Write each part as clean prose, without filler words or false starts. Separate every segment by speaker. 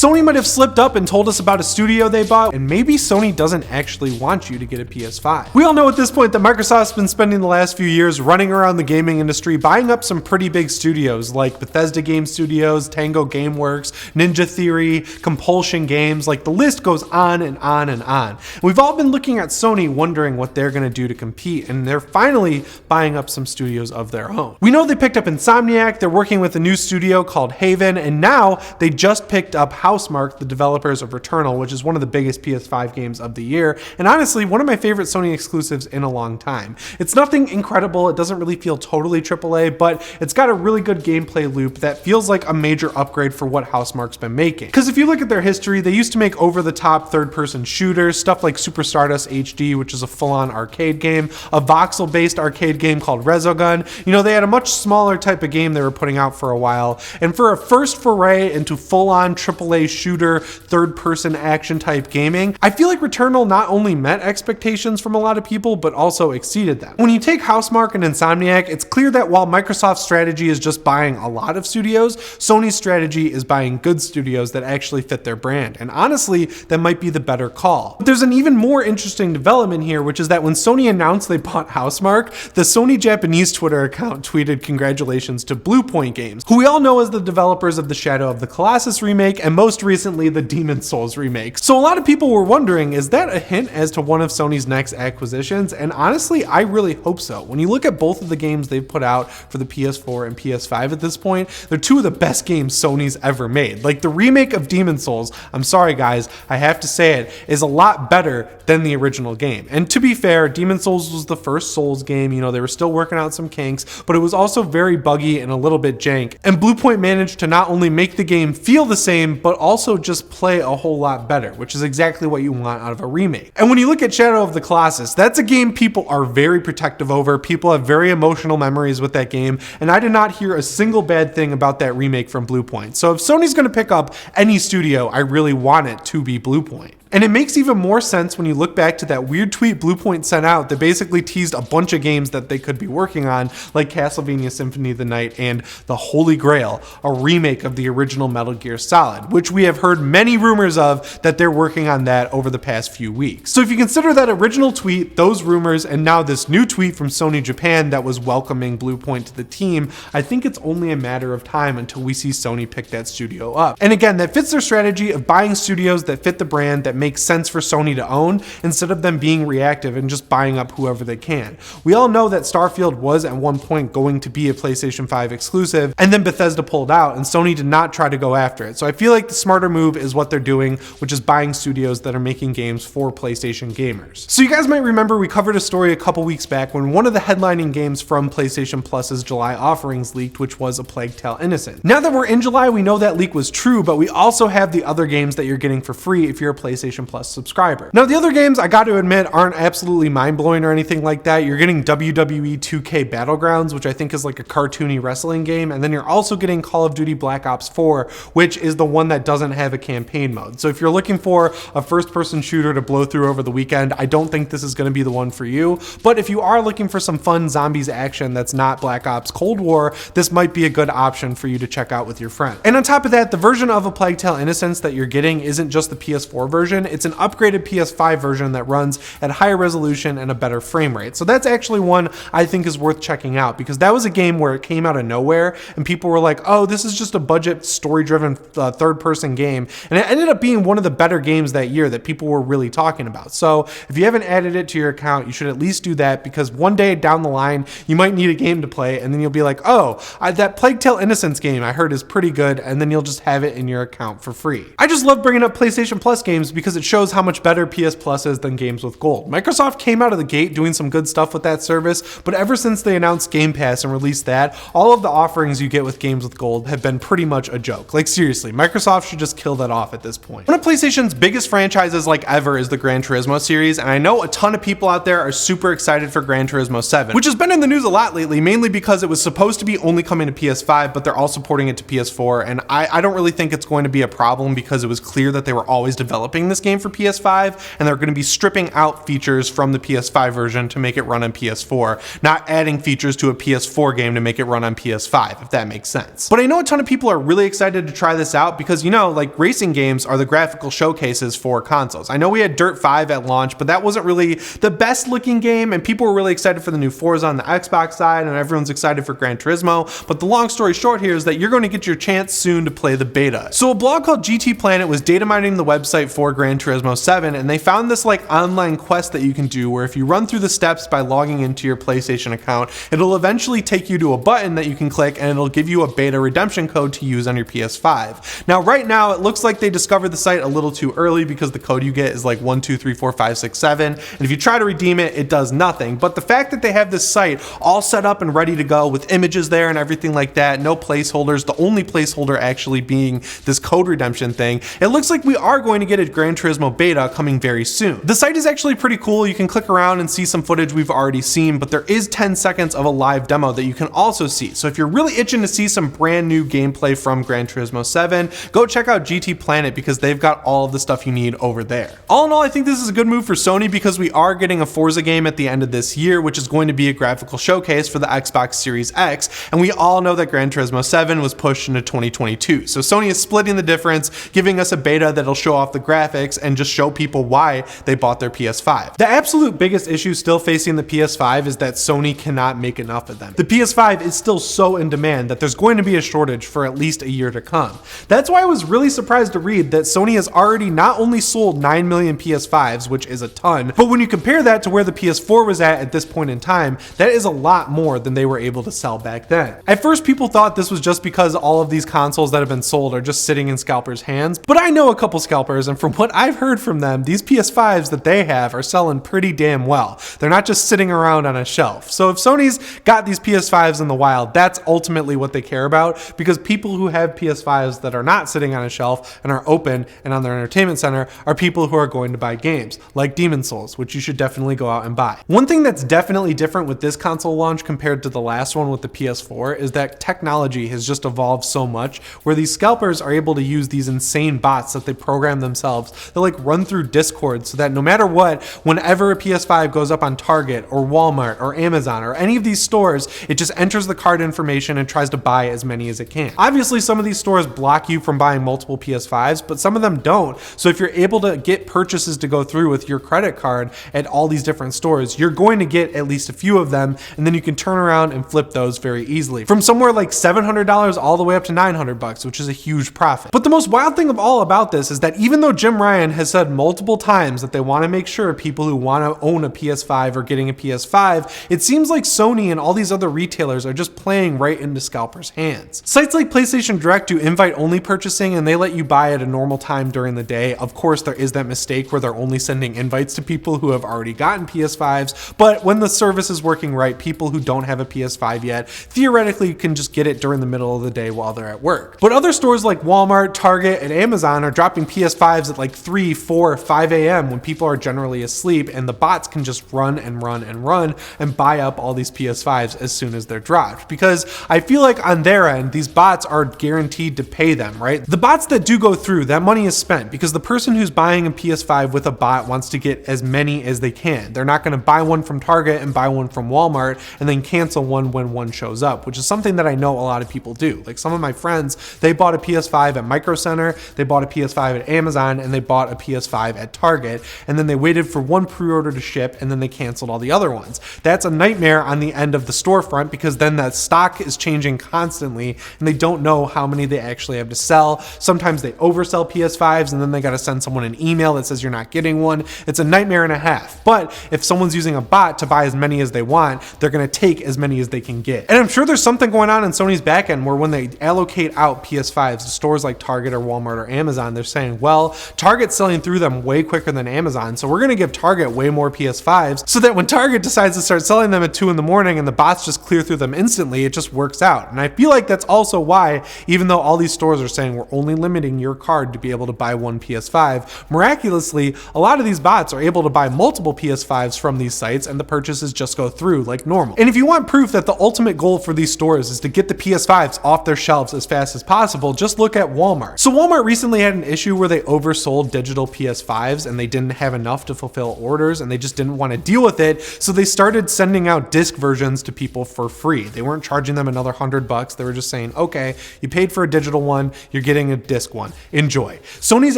Speaker 1: Sony might have slipped up and told us about a studio they bought, and maybe Sony doesn't actually want you to get a PS5. We all know at this point that Microsoft's been spending the last few years running around the gaming industry buying up some pretty big studios like Bethesda Game Studios, Tango Gameworks, Ninja Theory, Compulsion Games, like the list goes on and on and on. We've all been looking at Sony wondering what they're going to do to compete, and they're finally buying up some studios of their own. We know they picked up Insomniac, they're working with a new studio called Haven, and now they just picked up Housemarque, the developers of Returnal, which is one of the biggest PS5 games of the year, and honestly, one of my favorite Sony exclusives in a long time. It's nothing incredible, it doesn't really feel totally AAA, but it's got a really good gameplay loop that feels like a major upgrade for what Housemarque's been making. Because if you look at their history, they used to make over-the-top third-person shooters, stuff like Super Stardust HD, which is a full-on arcade game, a voxel-based arcade game called Resogun. You know, they had a much smaller type of game they were putting out for a while, and for a first foray into full-on AAA shooter, third-person action type gaming, I feel like Returnal not only met expectations from a lot of people, but also exceeded them. When you take Housemarque and Insomniac, it's clear that while Microsoft's strategy is just buying a lot of studios, Sony's strategy is buying good studios that actually fit their brand. And honestly, that might be the better call. But there's an even more interesting development here, which is that when Sony announced they bought Housemarque, the Sony Japanese Twitter account tweeted congratulations to Bluepoint Games, who we all know as the developers of the Shadow of the Colossus remake and most recently the Demon's Souls remake. So a lot of people were wondering, is that a hint as to one of Sony's next acquisitions? And honestly, I really hope so. When you look at both of the games they've put out for the PS4 and PS5 at this point, they're two of the best games Sony's ever made. Like the remake of Demon's Souls, I'm sorry guys, I have to say it, is a lot better than the original game. And to be fair, Demon's Souls was the first Souls game, you know, they were still working out some kinks, but it was also very buggy and a little bit jank. And Bluepoint managed to not only make the game feel the same, but also just play a whole lot better, which is exactly what you want out of a remake. And when you look at Shadow of the Colossus, that's a game people are very protective over, people have very emotional memories with that game, and I did not hear a single bad thing about that remake from Bluepoint. So if Sony's gonna pick up any studio, I really want it to be Bluepoint. And it makes even more sense when you look back to that weird tweet Bluepoint sent out that basically teased a bunch of games that they could be working on, like Castlevania Symphony of the Night and The Holy Grail, a remake of the original Metal Gear Solid, which we have heard many rumors of that they're working on that over the past few weeks. So if you consider that original tweet, those rumors, and now this new tweet from Sony Japan that was welcoming Bluepoint to the team, I think it's only a matter of time until we see Sony pick that studio up. And again, that fits their strategy of buying studios that fit the brand, that makes sense for Sony to own, instead of them being reactive and just buying up whoever they can. We all know that Starfield was at one point going to be a PlayStation 5 exclusive, and then Bethesda pulled out, and Sony did not try to go after it. So I feel like the smarter move is what they're doing, which is buying studios that are making games for PlayStation gamers. So you guys might remember we covered a story a couple weeks back when one of the headlining games from PlayStation Plus's July offerings leaked, which was A Plague Tale Innocent. Now that we're in July, we know that leak was true, but we also have the other games that you're getting for free if you're a PlayStation Plus subscriber. Now the other games, I got to admit, aren't absolutely mind-blowing or anything like that. You're getting WWE 2K Battlegrounds, which I think is like a cartoony wrestling game, and then you're also getting Call of Duty Black Ops 4, which is the one that doesn't have a campaign mode. So if you're looking for a first-person shooter to blow through over the weekend, I don't think this is going to be the one for you. But if you are looking for some fun zombies action that's not Black Ops Cold War, this might be a good option for you to check out with your friend. And on top of that, the version of A Plague Tale Innocence that you're getting isn't just the PS4 version, it's an upgraded PS5 version that runs at higher resolution and a better frame rate. So that's actually one I think is worth checking out, because that was a game where it came out of nowhere and people were like, oh, this is just a budget story-driven third-person game, and it ended up being one of the better games that year that people were really talking about. So if you haven't added it to your account, you should at least do that, because one day down the line you might need a game to play, and then you'll be like, oh, that Plague Tale Innocence game I heard is pretty good, and then you'll just have it in your account for free. I just love bringing up PlayStation Plus games because it shows how much better PS Plus is than games with gold. Microsoft came out of the gate doing some good stuff with that service, but ever since they announced Game Pass and released that, all of the offerings you get with games with gold have been pretty much a joke. Like seriously, Microsoft should just kill that off at this point. One of PlayStation's biggest franchises like ever is the Gran Turismo series, and I know a ton of people out there are super excited for Gran Turismo 7, which has been in the news a lot lately, mainly because it was supposed to be only coming to PS5, but they're also porting it to PS4, and I don't really think it's going to be a problem because it was clear that they were always developing this game for PS5, and they're going to be stripping out features from the PS5 version to make it run on PS4, not adding features to a PS4 game to make it run on PS5, if that makes sense. But I know a ton of people are really excited to try this out because, you know, like racing games are the graphical showcases for consoles. I know we had Dirt 5 at launch, but that wasn't really the best looking game, and people were really excited for the new Forza on the Xbox side, and everyone's excited for Gran Turismo. But the long story short here is that you're going to get your chance soon to play the beta. So a blog called GT Planet was data mining the website for Gran Turismo 7, and they found this like online quest that you can do where if you run through the steps by logging into your PlayStation account, it'll eventually take you to a button that you can click, and it'll give you a beta redemption code to use on your PS5. Now right now it looks like they discovered the site a little too early because the code you get is like 1, 2, 3, 4, 5, 6, 7, and if you try to redeem it, it does nothing. But the fact that they have this site all set up and ready to go with images there and everything like that, no placeholders, the only placeholder actually being this code redemption thing, it looks like we are going to get a Gran Turismo beta coming very soon. The site is actually pretty cool. You can click around and see some footage we've already seen, but there is 10 seconds of a live demo that you can also see. So if you're really itching to see some brand new gameplay from Gran Turismo 7, go check out GT Planet because they've got all of the stuff you need over there. All in all, I think this is a good move for Sony because we are getting a Forza game at the end of this year, which is going to be a graphical showcase for the Xbox Series X, and we all know that Gran Turismo 7 was pushed into 2022. So Sony is splitting the difference, giving us a beta that'll show off the graphics and just show people why they bought their PS5. The absolute biggest issue still facing the PS5 is that Sony cannot make enough of them. The PS5 is still so in demand that there's going to be a shortage for at least a year to come. That's why I was really surprised to read that Sony has already not only sold 9 million PS5s, which is a ton, but when you compare that to where the PS4 was at this point in time, that is a lot more than they were able to sell back then. At first, people thought this was just because all of these consoles that have been sold are just sitting in scalpers' hands, but I know a couple scalpers, and from what I've heard from them, these PS5s that they have are selling pretty damn well. They're not just sitting around on a shelf. So if Sony's got these PS5s in the wild, that's ultimately what they care about, because people who have PS5s that are not sitting on a shelf and are open and on their entertainment center are people who are going to buy games, like Demon's Souls, which you should definitely go out and buy. One thing that's definitely different with this console launch compared to the last one with the PS4 is that technology has just evolved so much where these scalpers are able to use these insane bots that they program themselves that like run through Discord so that no matter what, whenever a PS5 goes up on Target or Walmart or Amazon or any of these stores, it just enters the card information and tries to buy as many as it can. Obviously, some of these stores block you from buying multiple PS5s, but some of them don't. So if you're able to get purchases to go through with your credit card at all these different stores, you're going to get at least a few of them, and then you can turn around and flip those very easily. From somewhere like $700 all the way up to $900, which is a huge profit. But the most wild thing of all about this is that even though Jim Ryan has said multiple times that they want to make sure people who want to own a PS5 are getting a PS5, it seems like Sony and all these other retailers are just playing right into scalpers' hands. Sites like PlayStation Direct do invite-only purchasing, and they let you buy at a normal time during the day. Of course, there is that mistake where they're only sending invites to people who have already gotten PS5s, but when the service is working right, people who don't have a PS5 yet theoretically can just get it during the middle of the day while they're at work. But other stores like Walmart, Target, and Amazon are dropping PS5s at like 3, 4, 5 a.m. when people are generally asleep, and the bots can just run and run and run and buy up all these PS5s as soon as they're dropped. Because I feel like on their end, these bots are guaranteed to pay them, right? The bots that do go through, that money is spent because the person who's buying a PS5 with a bot wants to get as many as they can. They're not going to buy one from Target and buy one from Walmart and then cancel one when one shows up, which is something that I know a lot of people do. Like some of my friends, they bought a PS5 at Micro Center, they bought a PS5 at Amazon, and they bought a PS5 at Target, and then they waited for one pre-order to ship, and then they canceled all the other ones. That's a nightmare on the end of the storefront because then that stock is changing constantly, and they don't know how many they actually have to sell. Sometimes they oversell PS5s, and then they got to send someone an email that says you're not getting one. It's a nightmare and a half. But if someone's using a bot to buy as many as they want, they're going to take as many as they can get. And I'm sure there's something going on in Sony's backend where when they allocate out PS5s to stores like Target or Walmart or Amazon, they're saying, well, Target's selling through them way quicker than Amazon, so we're going to give Target way more PS5s so that when Target decides to start selling them at 2 in the morning and the bots just clear through them instantly, it just works out. And I feel like that's also why, even though all these stores are saying we're only limiting your card to be able to buy one PS5, miraculously, a lot of these bots are able to buy multiple PS5s from these sites and the purchases just go through like normal. And if you want proof that the ultimate goal for these stores is to get the PS5s off their shelves as fast as possible, just look at Walmart. So Walmart recently had an issue where they oversold sold digital PS5s and they didn't have enough to fulfill orders and they just didn't want to deal with it. So they started sending out disc versions to people for free. They weren't charging them another $100. They were just saying, okay, you paid for a digital one, you're getting a disc one. Enjoy. Sony's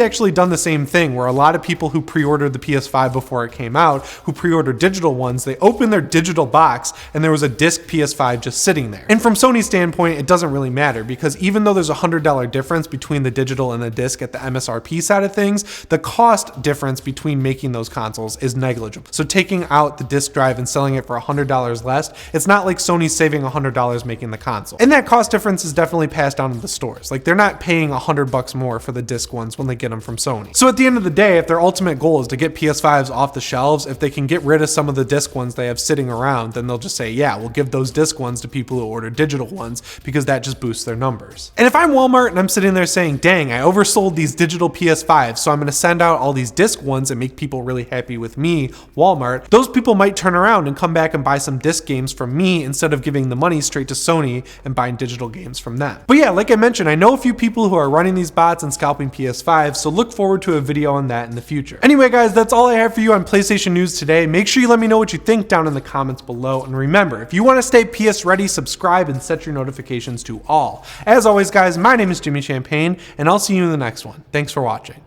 Speaker 1: actually done the same thing where a lot of people who pre-ordered the PS5 before it came out, who pre-ordered digital ones, they opened their digital box and there was a disc PS5 just sitting there. And from Sony's standpoint, it doesn't really matter because even though there's a $100 difference between the digital and the disc at the MSRP side of things, the cost difference between making those consoles is negligible. So taking out the disc drive and selling it for $100 less, it's not like Sony's saving $100 making the console. And that cost difference is definitely passed down to the stores. Like they're not paying $100 more for the disc ones when they get them from Sony. So at the end of the day, if their ultimate goal is to get PS5s off the shelves, if they can get rid of some of the disc ones they have sitting around, then they'll just say, yeah, we'll give those disc ones to people who order digital ones because that just boosts their numbers. And if I'm Walmart and I'm sitting there saying, dang, I oversold these digital PS5s, so I'm going to send out all these disc ones and make people really happy with me, Walmart, those people might turn around and come back and buy some disc games from me instead of giving the money straight to Sony and buying digital games from them. But yeah, like I mentioned, I know a few people who are running these bots and scalping PS5s, so look forward to a video on that in the future. Anyway guys, that's all I have for you on PlayStation news today. Make sure you let me know what you think down in the comments below, and remember, if you want to stay PS ready, subscribe and set your notifications to all. As always guys, my name is Jimmy Champagne, and I'll see you in the next one. Thanks for watching.